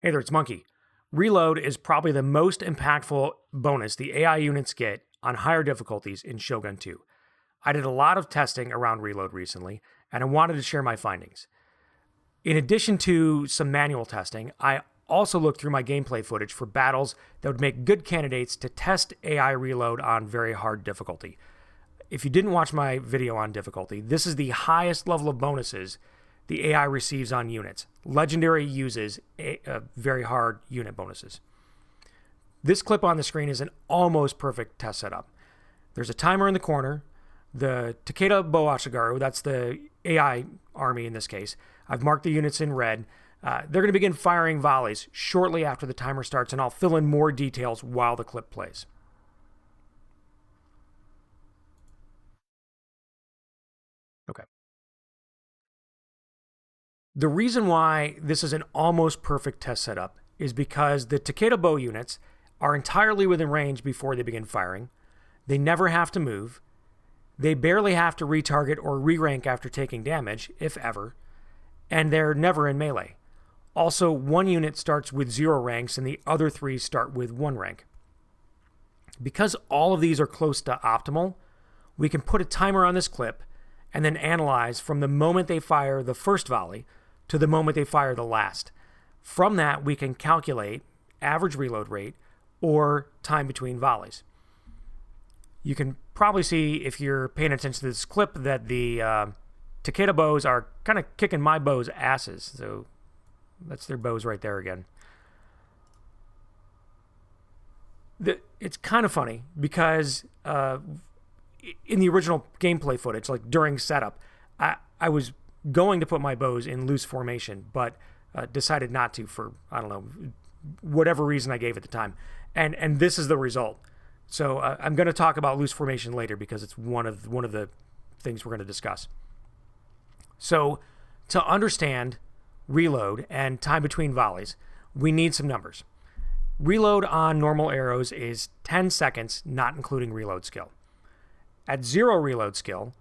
Hey there, it's Monkey. Reload is probably the most impactful bonus the AI units get on higher difficulties in Shogun 2. I did a lot of testing around Reload recently, and I wanted to share my findings. In addition to some manual testing, I also looked through my gameplay footage for battles that would make good candidates to test AI Reload on very hard difficulty. If you didn't watch my video on difficulty, this is the highest level of bonuses the AI receives on units. Legendary uses very hard unit bonuses. This clip on the screen is an almost perfect test setup. There's a timer in the corner. The Takeda Boashigaru, that's the AI army in this case, I've marked the units in red. They're going to begin firing volleys shortly after the timer starts, and I'll fill in more details while the clip plays. Okay. The reason why this is an almost perfect test setup is because the Takeda bow units are entirely within range before they begin firing. They never have to move. They barely have to retarget or re-rank after taking damage, if ever, and they're never in melee. Also, one unit starts with 0 ranks and the other 3 start with 1 rank. Because all of these are close to optimal, we can put a timer on this clip and then analyze from the moment they fire the first volley to the moment they fire the last. From that, we can calculate average reload rate or time between volleys. You can probably see, if you're paying attention to this clip, that the Takeda bows are kind of kicking my bows' asses. So that's their bows right there again. It's kind of funny because in the original gameplay footage, like during setup, I was going to put my bows in loose formation, but decided not to for, I don't know, whatever reason I gave at the time. And this is the result. So I'm going to talk about loose formation later because it's one of the things we're going to discuss. So to understand reload and time between volleys, we need some numbers. Reload on normal arrows is 10 seconds, not including reload skill. At 0 reload skill,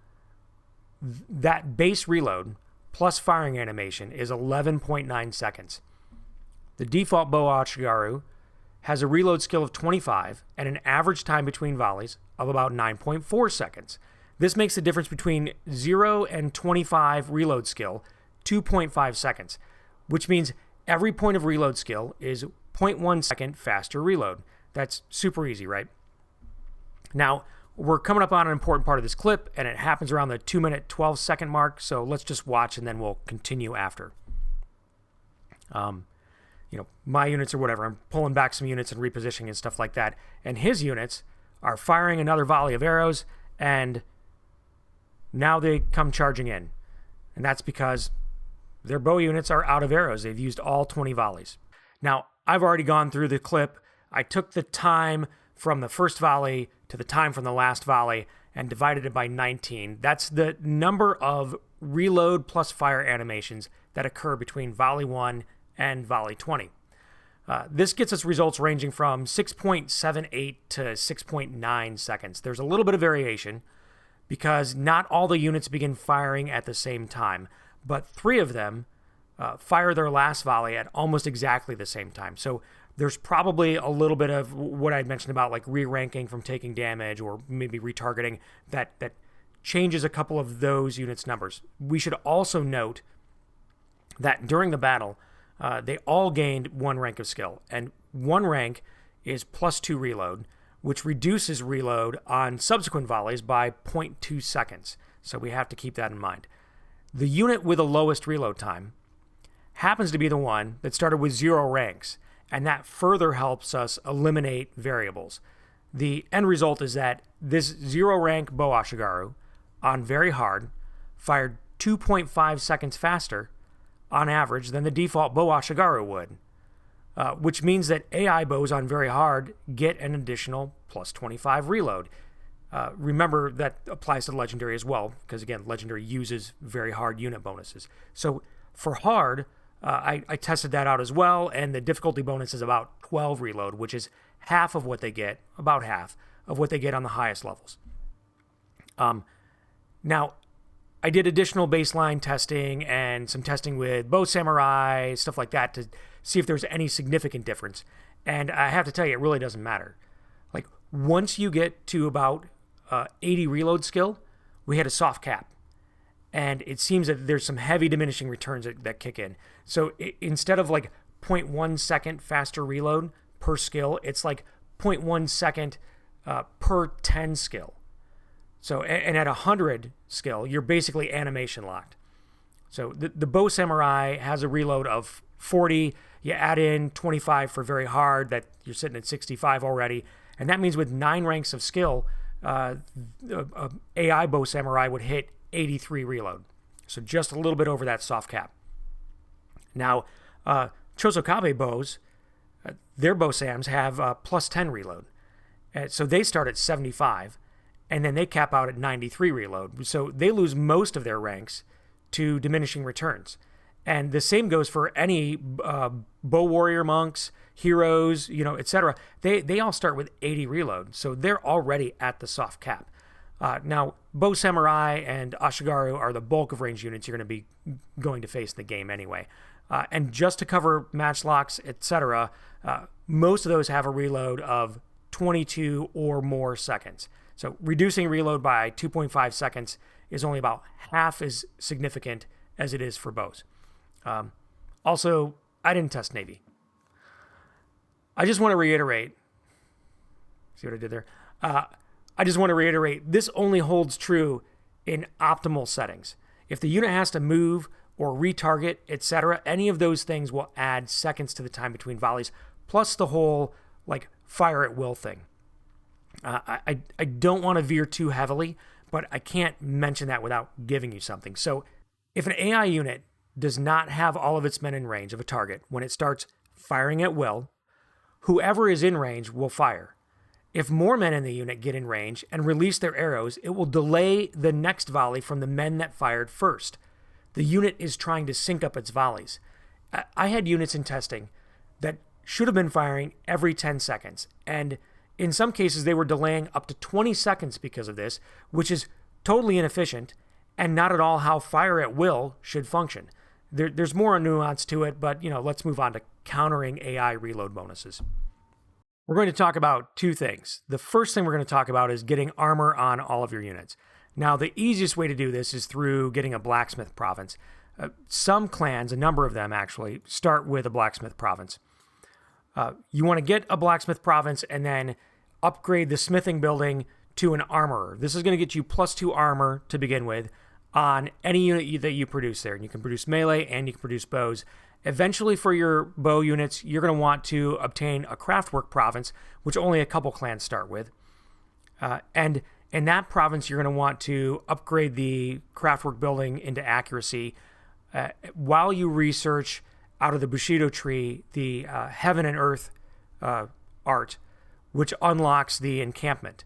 that base reload plus firing animation is 11.9 seconds. The default Boashigaru has a reload skill of 25 and an average time between volleys of about 9.4 seconds. This makes the difference between 0 and 25 reload skill 2.5 seconds, which means every point of reload skill is 0.1 second faster reload. That's super easy, right? Now, we're coming up on an important part of this clip, and it happens around the 2-minute, 12-second mark, so let's just watch and then we'll continue after. My units or whatever, I'm pulling back some units and repositioning and stuff like that, and his units are firing another volley of arrows, and now they come charging in. And that's because their bow units are out of arrows. They've used all 20 volleys. Now, I've already gone through the clip. I took the time from the first volley to the time from the last volley and divided it by 19. That's the number of reload plus fire animations that occur between volley 1 and volley 20. This gets us results ranging from 6.78 to 6.9 seconds. There's a little bit of variation because not all the units begin firing at the same time, but 3 of them fire their last volley at almost exactly the same time. So there's probably a little bit of what I'd mentioned about like re-ranking from taking damage or maybe retargeting that changes a couple of those units' numbers. We should also note that during the battle, they all gained 1 rank of skill, and 1 rank is +2 reload, which reduces reload on subsequent volleys by 0.2 seconds. So we have to keep that in mind. The unit with the lowest reload time happens to be the one that started with 0 ranks, and that further helps us eliminate variables. The end result is that this 0 rank Boashigaru on very hard fired 2.5 seconds faster on average than the default Boashigaru would, which means that AI bows on very hard get an additional +25 reload. Remember, that applies to Legendary as well, because again, Legendary uses very hard unit bonuses. So for hard, I tested that out as well, and the difficulty bonus is about 12 reload, which is half of what they get, about half of what they get on the highest levels. Now, I did additional baseline testing and some testing with Bow Samurai, stuff like that, see if there's any significant difference. And I have to tell you, it really doesn't matter. Like, once you get to about 80 reload skill, we hit a soft cap. And it seems that there's some heavy diminishing returns that kick in. So instead of like 0.1 second faster reload per skill, it's like 0.1 second per 10 skill. So, and at 100 skill, you're basically animation locked. So the Bow Samurai has a reload of 40. You add in 25 for very hard, that you're sitting at 65 already. And that means with 9 ranks of skill, AI Bow Samurai would hit 83 reload. So just a little bit over that soft cap. Now, Chosokabe bows, their Bow Sams have plus 10 reload. So they start at 75, and then they cap out at 93 reload. So they lose most of their ranks to diminishing returns. And the same goes for any bow warrior monks, heroes, etc. They all start with 80 reload. So they're already at the soft cap. Now, Bow Samurai and Ashigaru are the bulk of range units you're going to be going to face in the game anyway. And just to cover match locks, etc., most of those have a reload of 22 or more seconds. So reducing reload by 2.5 seconds is only about half as significant as it is for bows. Also, I didn't test Navy. I just want to reiterate, see what I did there? I just want to reiterate, this only holds true in optimal settings. If the unit has to move or retarget, etc., any of those things will add seconds to the time between volleys, plus the whole like fire at will thing. I don't want to veer too heavily, but I can't mention that without giving you something. So if an AI unit does not have all of its men in range of a target when it starts firing at will, whoever is in range will fire. If more men in the unit get in range and release their arrows, it will delay the next volley from the men that fired first. The unit is trying to sync up its volleys. I had units in testing that should have been firing every 10 seconds, and in some cases they were delaying up to 20 seconds because of this, which is totally inefficient and not at all how fire at will should function. There's more nuance to it, but let's move on to countering AI reload bonuses. We're going to talk about 2 things. The first thing we're going to talk about is getting armor on all of your units. Now, the easiest way to do this is through getting a blacksmith province. Some clans, a number of them actually, start with a blacksmith province. You want to get a blacksmith province and then upgrade the smithing building to an armorer. This is going to get you +2 armor to begin with on any unit that you produce there. And you can produce melee and you can produce bows. Eventually, for your bow units, you're going to want to obtain a craftwork province, which only a couple clans start with. And in that province, you're going to want to upgrade the craftwork building into accuracy while you research out of the Bushido tree the heaven and earth art, which unlocks the encampment.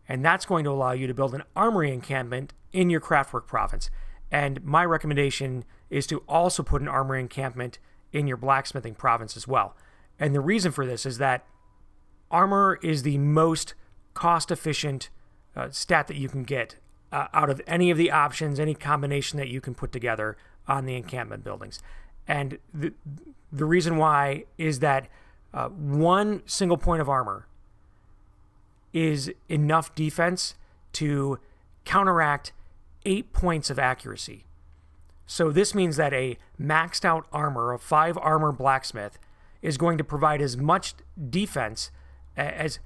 And that's going to allow you to build an armory encampment in your craftwork province. And my recommendation is to also put an armory encampment in your blacksmithing province as well. And the reason for this is that armor is the most cost-efficient stat that you can get out of any of the options, any combination that you can put together on the encampment buildings. And the reason why is that 1 single point of armor is enough defense to counteract 8 points of accuracy. So this means that a maxed out armor, a 5 armor blacksmith, is going to provide as much defense as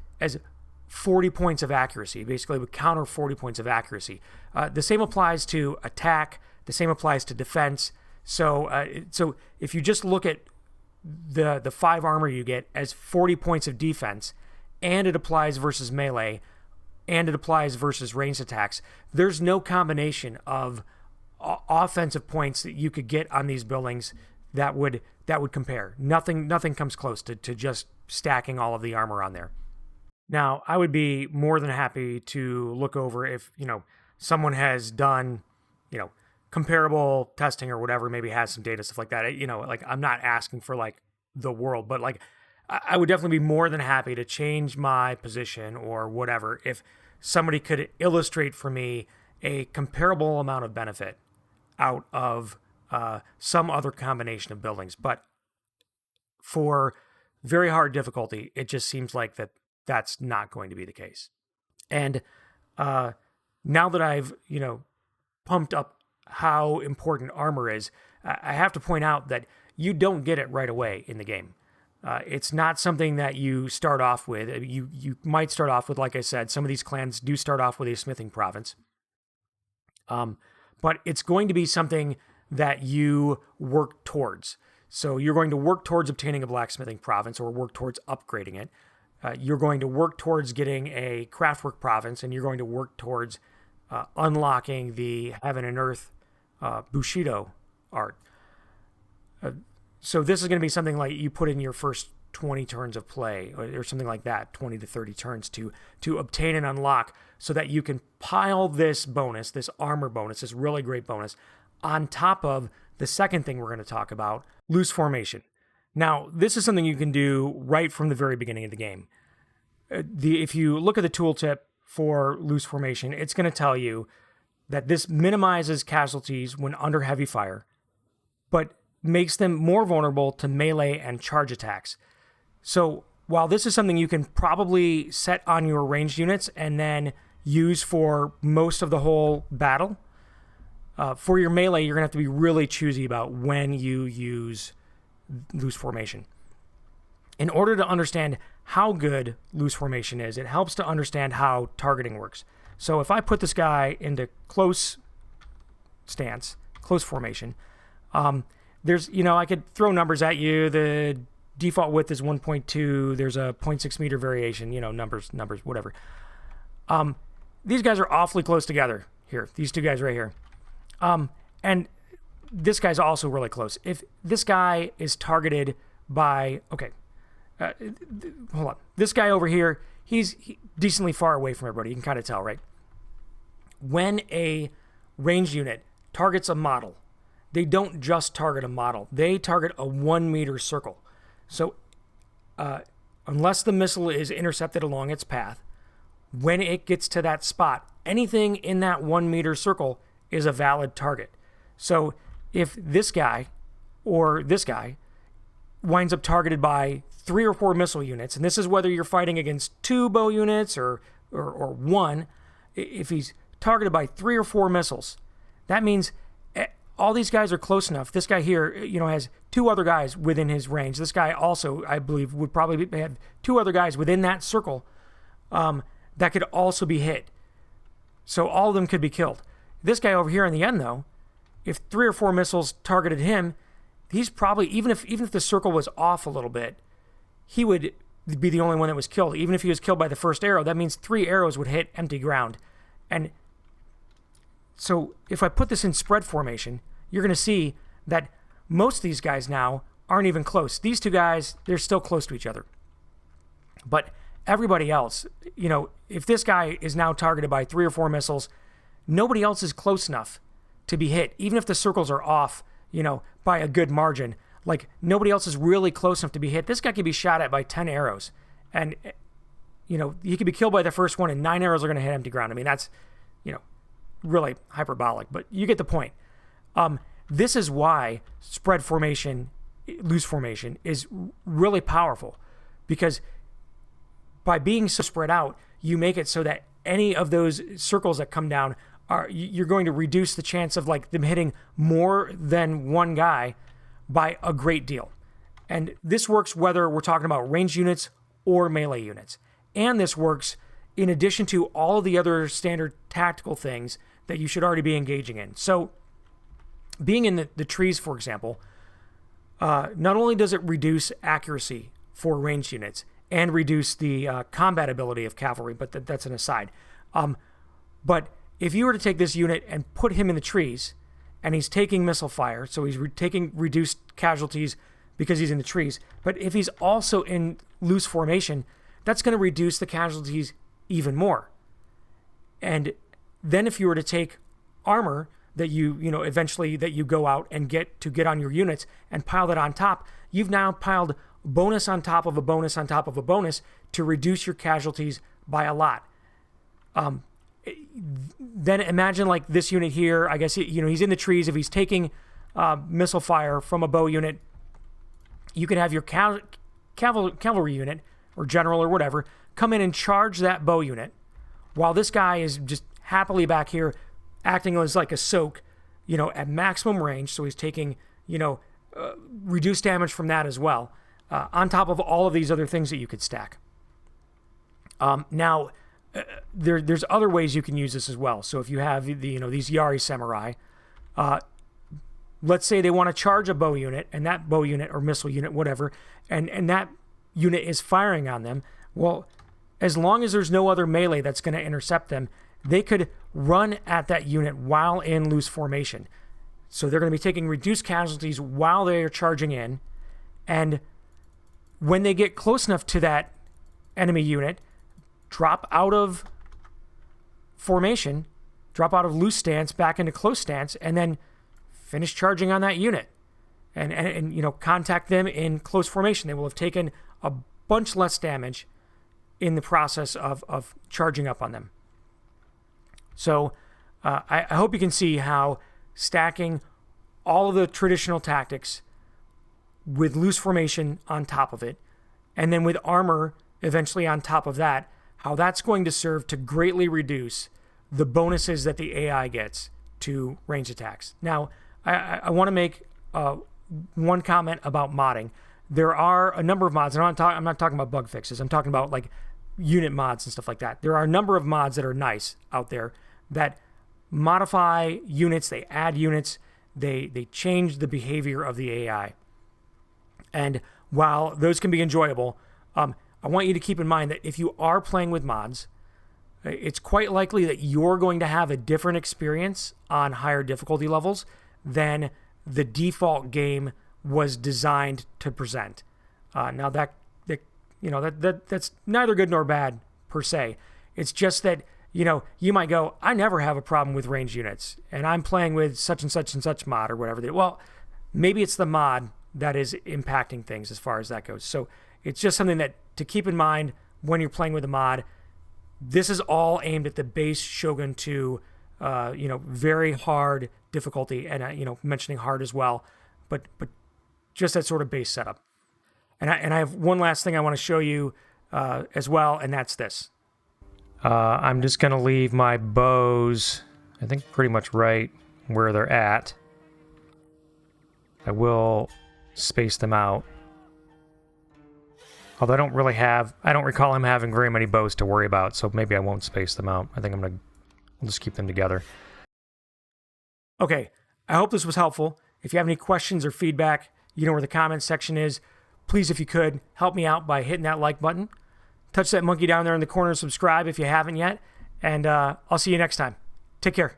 40 points of accuracy. Basically, would counter 40 points of accuracy. The same applies to attack. The same applies to defense. So if you just look at the 5 armor you get as 40 points of defense, and it applies versus melee, and it applies versus ranged attacks, there's no combination of offensive points that you could get on these buildings that would compare. Nothing comes close to just stacking all of the armor on there. Now, I would be more than happy to look over if, someone has done, comparable testing or whatever, maybe has some data, stuff like that. I'm not asking for the world, but I would definitely be more than happy to change my position or whatever if somebody could illustrate for me a comparable amount of benefit out of some other combination of buildings. But for very hard difficulty, it just seems like that's not going to be the case. And now that I've, pumped up how important armor is, I have to point out that you don't get it right away in the game. It's not something that you start off with. You might start off with, like I said, some of these clans do start off with a smithing province. But it's going to be something that you work towards. So you're going to work towards obtaining a blacksmithing province or work towards upgrading it. You're going to work towards getting a craftwork province, and you're going to work towards unlocking the Heaven and Earth Bushido art. So this is going to be something like you put in your first 20 turns of play or something like that, 20 to 30 turns to obtain and unlock so that you can pile this bonus, this armor bonus, this really great bonus, on top of the second thing we're going to talk about, loose formation. Now, this is something you can do right from the very beginning of the game. If you look at the tooltip for loose formation, it's going to tell you that this minimizes casualties when under heavy fire, but makes them more vulnerable to melee and charge attacks. So while this is something you can probably set on your ranged units and then use for most of the whole battle, for your melee, you're going to have to be really choosy about when you use loose formation. In order to understand how good loose formation is, it helps to understand how targeting works. So if I put this guy into close stance, close formation, there's, I could throw numbers at you. The default width is 1.2. There's a 0.6 meter variation, numbers, whatever. These guys are awfully close together here. These two guys right here. And this guy's also really close. If this guy is targeted by, hold on. This guy over here, he's decently far away from everybody. You can kind of tell, right? When a ranged unit targets a model, they don't just target a model. They target a 1 meter circle. So unless the missile is intercepted along its path, when it gets to that spot, anything in that 1 meter circle is a valid target. So if this guy or this guy winds up targeted by 3 or 4 missile units, and this is whether you're fighting against 2 bow units or 1, if he's targeted by 3 or 4 missiles, that means all these guys are close enough. This guy here, has 2 other guys within his range. This guy also, I believe, would probably have 2 other guys within that circle that could also be hit. So all of them could be killed. This guy over here in the end, though, if 3 or 4 missiles targeted him, he's probably, even if the circle was off a little bit, he would be the only one that was killed. Even if he was killed by the first arrow, that means 3 arrows would hit empty ground. And so if I put this in spread formation, you're going to see that most of these guys now aren't even close. These 2 guys, they're still close to each other. But everybody else, if this guy is now targeted by 3 or 4 missiles, nobody else is close enough to be hit. Even if the circles are off, by a good margin, like nobody else is really close enough to be hit. This guy could be shot at by 10 arrows. And, he could be killed by the first one and 9 arrows are going to hit empty ground. I mean, that's, really hyperbolic, but you get the point. This is why spread formation, loose formation is really powerful, because by being so spread out, you make it so that any of those circles that come down you're going to reduce the chance of like them hitting more than one guy by a great deal. And this works whether we're talking about ranged units or melee units. And this works in addition to all of the other standard tactical things that you should already be engaging in. So being in the trees, for example, not only does it reduce accuracy for ranged units and reduce the combat ability of cavalry, but that's an aside. But if you were to take this unit and put him in the trees, and he's taking missile fire, so he's taking reduced casualties because he's in the trees, but if he's also in loose formation, that's going to reduce the casualties even more. And then if you were to take armor that eventually that you go out and get on your units and pile that on top, you've now piled bonus on top of a bonus on top of a bonus to reduce your casualties by a lot. Then imagine like this unit here, I guess, he's in the trees. If he's taking missile fire from a bow unit, you could have your cavalry unit or general or whatever come in and charge that bow unit while this guy is just happily back here acting as like a soak, at maximum range. So he's taking, reduced damage from that as well, on top of all of these other things that you could stack. Now, there's other ways you can use this as well. So if you have these Yari samurai, let's say they want to charge a bow unit, and that bow unit or missile unit, whatever, and that unit is firing on them. Well, as long as there's no other melee that's going to intercept them, they could run at that unit while in loose formation. So they're going to be taking reduced casualties while they are charging in, and when they get close enough to that enemy unit, drop out of formation, drop out of loose stance back into close stance, and then finish charging on that unit and contact them in close formation. They will have taken a bunch less damage in the process of charging up on them. So I hope you can see how stacking all of the traditional tactics with loose formation on top of it, and then with armor eventually on top of that, how that's going to serve to greatly reduce the bonuses that the AI gets to range attacks. Now, I want to make one comment about modding. There are a number of mods, and I'm not talking about bug fixes. I'm talking about like unit mods and stuff like that. There are a number of mods that are nice out there that modify units, they add units, they change the behavior of the AI. And while those can be enjoyable, I want you to keep in mind that if you are playing with mods, it's quite likely that you're going to have a different experience on higher difficulty levels than the default game was designed to present. Now that's neither good nor bad per se. It's just that, you might go, I never have a problem with ranged units, and I'm playing with such and such mod or whatever. Well, maybe it's the mod that is impacting things as far as that goes. So it's just something that to keep in mind when you're playing with a mod. This is all aimed at the base Shogun 2, very hard difficulty, and mentioning hard as well, but just that sort of base setup. And I have one last thing I want to show you as well, and that's this. I'm just going to leave my bows, I think, pretty much right where they're at. I will space them out. Although I don't recall him having very many bows to worry about, so maybe I won't space them out. I think I'll just keep them together. Okay, I hope this was helpful. If you have any questions or feedback, you know where the comments section is. Please, if you could, help me out by hitting that like button. Touch that monkey down there in the corner and subscribe if you haven't yet. And I'll see you next time. Take care.